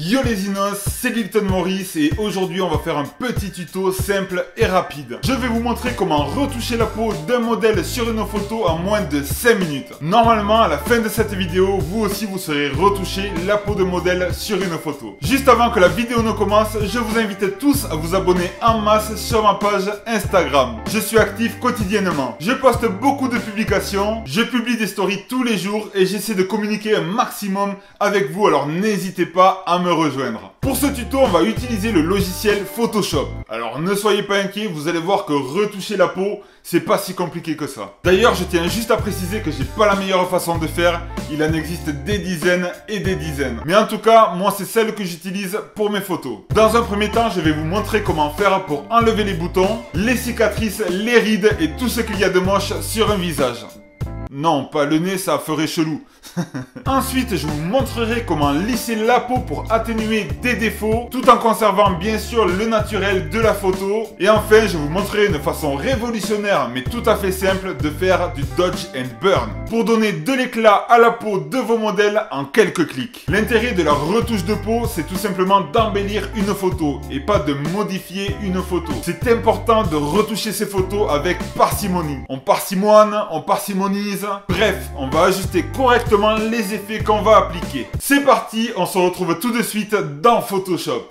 Yo les Inos, c'est Lilton Maurice et aujourd'hui on va faire un petit tuto simple et rapide. Je vais vous montrer comment retoucher la peau d'un modèle sur une photo en moins de 5 minutes. Normalement à la fin de cette vidéo, vous aussi vous saurez retoucher la peau de modèle sur une photo. Juste avant que la vidéo ne commence, je vous invite tous à vous abonner en masse sur ma page Instagram. Je suis actif quotidiennement. Je poste beaucoup de publications, je publie des stories tous les jours et j'essaie de communiquer un maximum avec vous, alors n'hésitez pas à me rejoindre. Pour ce tuto, on va utiliser le logiciel Photoshop. Alors ne soyez pas inquiets, vous allez voir que retoucher la peau, c'est pas si compliqué que ça. D'ailleurs, je tiens juste à préciser que j'ai pas la meilleure façon de faire, il en existe des dizaines et des dizaines. Mais en tout cas, moi c'est celle que j'utilise pour mes photos. Dans un premier temps, je vais vous montrer comment faire pour enlever les boutons, les cicatrices, les rides et tout ce qu'il y a de moche sur un visage. Non, pas le nez, ça ferait chelou. Ensuite, je vous montrerai comment lisser la peau pour atténuer des défauts, tout en conservant bien sûr le naturel de la photo. Et enfin, je vous montrerai une façon révolutionnaire, mais tout à fait simple, de faire du dodge and burn, pour donner de l'éclat à la peau de vos modèles en quelques clics. L'intérêt de la retouche de peau, c'est tout simplement d'embellir une photo, et pas de modifier une photo. C'est important de retoucher ces photos avec parcimonie. On parsimoine, on parsimonise. Bref, on va ajuster correctement les effets qu'on va appliquer. C'est parti, on se retrouve tout de suite dans Photoshop.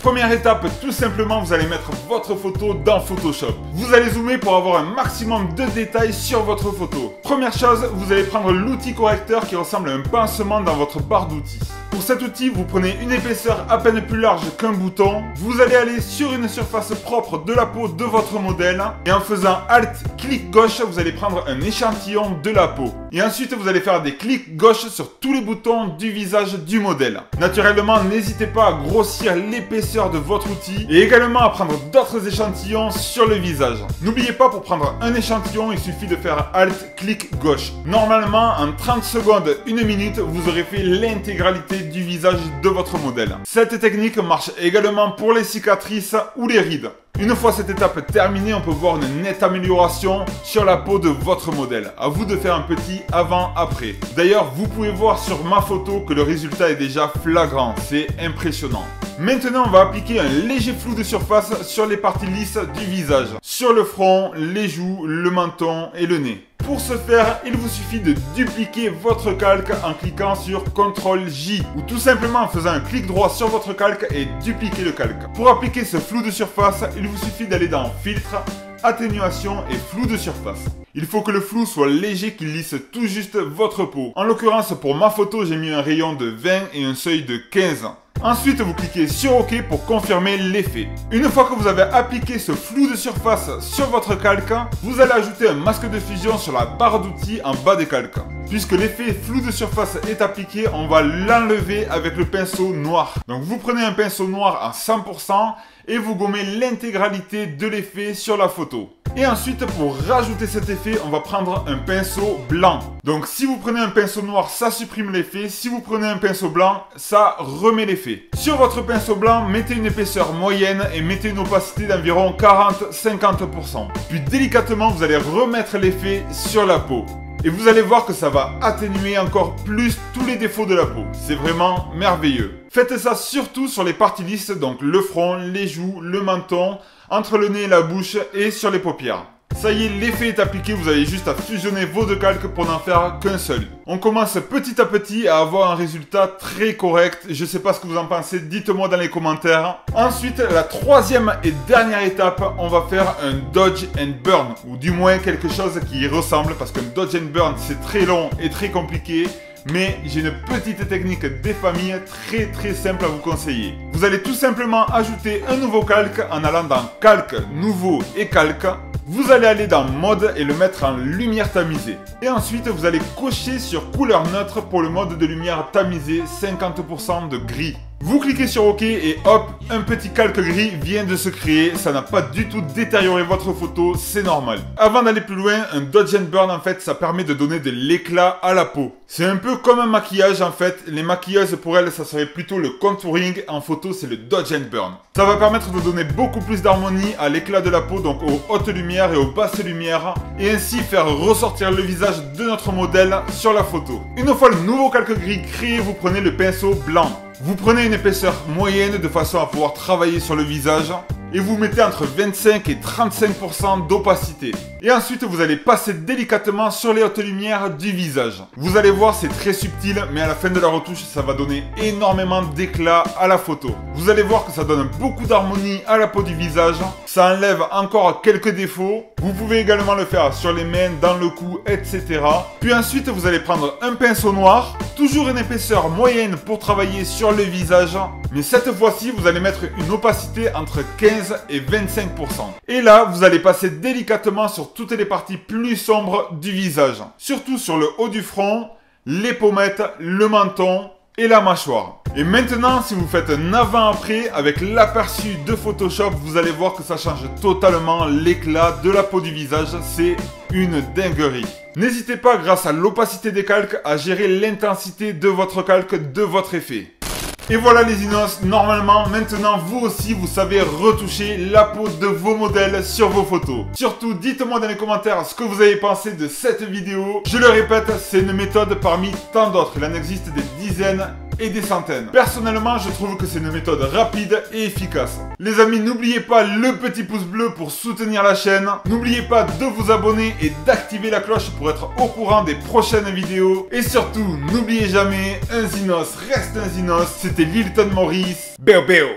Première étape, tout simplement, vous allez mettre votre photo dans Photoshop. Vous allez zoomer pour avoir un maximum de détails sur votre photo. Première chose, vous allez prendre l'outil correcteur qui ressemble à un pincement dans votre barre d'outils. Pour cet outil, vous prenez une épaisseur à peine plus large qu'un bouton. Vous allez aller sur une surface propre de la peau de votre modèle. Et en faisant Alt, clic gauche, vous allez prendre un échantillon de la peau. Et ensuite, vous allez faire des clics gauche sur tous les boutons du visage du modèle. Naturellement, n'hésitez pas à grossir l'épaisseur de votre outil et également à prendre d'autres échantillons sur le visage. N'oubliez pas, pour prendre un échantillon, il suffit de faire Alt, clic gauche. Normalement, en 30 secondes, 1 minute, vous aurez fait l'intégralité du visage de votre modèle. Cette technique marche également pour les cicatrices ou les rides. Une fois cette étape terminée, on peut voir une nette amélioration sur la peau de votre modèle. À vous de faire un petit avant-après. D'ailleurs, vous pouvez voir sur ma photo que le résultat est déjà flagrant. C'est impressionnant. Maintenant, on va appliquer un léger flou de surface sur les parties lisses du visage. Sur le front, les joues, le menton et le nez. Pour ce faire, il vous suffit de dupliquer votre calque en cliquant sur CTRL-J ou tout simplement en faisant un clic droit sur votre calque et dupliquer le calque. Pour appliquer ce flou de surface, il vous suffit d'aller dans Filtre, Atténuation et Flou de surface. Il faut que le flou soit léger, qu'il lisse tout juste votre peau. En l'occurrence, pour ma photo, j'ai mis un rayon de 20 et un seuil de 15. Ensuite, vous cliquez sur OK pour confirmer l'effet. Une fois que vous avez appliqué ce flou de surface sur votre calque, vous allez ajouter un masque de fusion sur la barre d'outils en bas des calques. Puisque l'effet flou de surface est appliqué, on va l'enlever avec le pinceau noir. Donc vous prenez un pinceau noir à 100% et vous gommez l'intégralité de l'effet sur la photo. Et ensuite, pour rajouter cet effet, on va prendre un pinceau blanc. Donc si vous prenez un pinceau noir, ça supprime l'effet. Si vous prenez un pinceau blanc, ça remet l'effet. Sur votre pinceau blanc, mettez une épaisseur moyenne et mettez une opacité d'environ 40-50%. Puis délicatement, vous allez remettre l'effet sur la peau. Et vous allez voir que ça va atténuer encore plus tous les défauts de la peau. C'est vraiment merveilleux. Faites ça surtout sur les parties lisses, donc le front, les joues, le menton, entre le nez et la bouche et sur les paupières. Ça y est, l'effet est appliqué, vous avez juste à fusionner vos deux calques pour n'en faire qu'un seul. On commence petit à petit à avoir un résultat très correct. Je sais pas ce que vous en pensez, dites-moi dans les commentaires. Ensuite, la troisième et dernière étape, on va faire un dodge and burn, ou du moins quelque chose qui y ressemble, parce qu'un dodge and burn c'est très long et très compliqué. Mais j'ai une petite technique des familles très simple à vous conseiller. Vous allez tout simplement ajouter un nouveau calque en allant dans Calque, Nouveau et Calque. Vous allez aller dans Mode et le mettre en lumière tamisée. Et ensuite, vous allez cocher sur couleur neutre pour le mode de lumière tamisée 50% de gris. Vous cliquez sur OK et hop, un petit calque gris vient de se créer. Ça n'a pas du tout détérioré votre photo, c'est normal. Avant d'aller plus loin, un dodge and burn en fait, ça permet de donner de l'éclat à la peau. C'est un peu comme un maquillage en fait. Les maquilleuses pour elles, ça serait plutôt le contouring. En photo, c'est le dodge and burn. Ça va permettre de donner beaucoup plus d'harmonie à l'éclat de la peau, donc aux hautes lumières et aux basses lumières, et ainsi faire ressortir le visage de notre modèle sur la photo. Une fois le nouveau calque gris créé, vous prenez le pinceau blanc. Vous prenez une épaisseur moyenne de façon à pouvoir travailler sur le visage et vous mettez entre 25 et 35% d'opacité. Et ensuite, vous allez passer délicatement sur les hautes lumières du visage. Vous allez voir, c'est très subtil, mais à la fin de la retouche, ça va donner énormément d'éclat à la photo. Vous allez voir que ça donne beaucoup d'harmonie à la peau du visage. Ça enlève encore quelques défauts. Vous pouvez également le faire sur les mains, dans le cou, etc. Puis ensuite, vous allez prendre un pinceau noir, toujours une épaisseur moyenne pour travailler sur le visage. Mais cette fois-ci, vous allez mettre une opacité entre 15 et 25%. Et là, vous allez passer délicatement sur toutes les parties plus sombres du visage. Surtout sur le haut du front, les pommettes, le menton et la mâchoire. Et maintenant, si vous faites un avant-après avec l'aperçu de Photoshop, vous allez voir que ça change totalement l'éclat de la peau du visage. C'est une dinguerie. N'hésitez pas, grâce à l'opacité des calques, à gérer l'intensité de votre calque, de votre effet. Et voilà les Inos, normalement, maintenant vous aussi vous savez retoucher la peau de vos modèles sur vos photos. Surtout, dites-moi dans les commentaires ce que vous avez pensé de cette vidéo. Je le répète, c'est une méthode parmi tant d'autres. Il en existe des dizaines et des centaines. Personnellement, je trouve que c'est une méthode rapide et efficace. Les amis, n'oubliez pas le petit pouce bleu pour soutenir la chaîne. N'oubliez pas de vous abonner et d'activer la cloche pour être au courant des prochaines vidéos. Et surtout, n'oubliez jamais, un Zinos reste un Zinos. C'était Lilton Morris. Béo béo.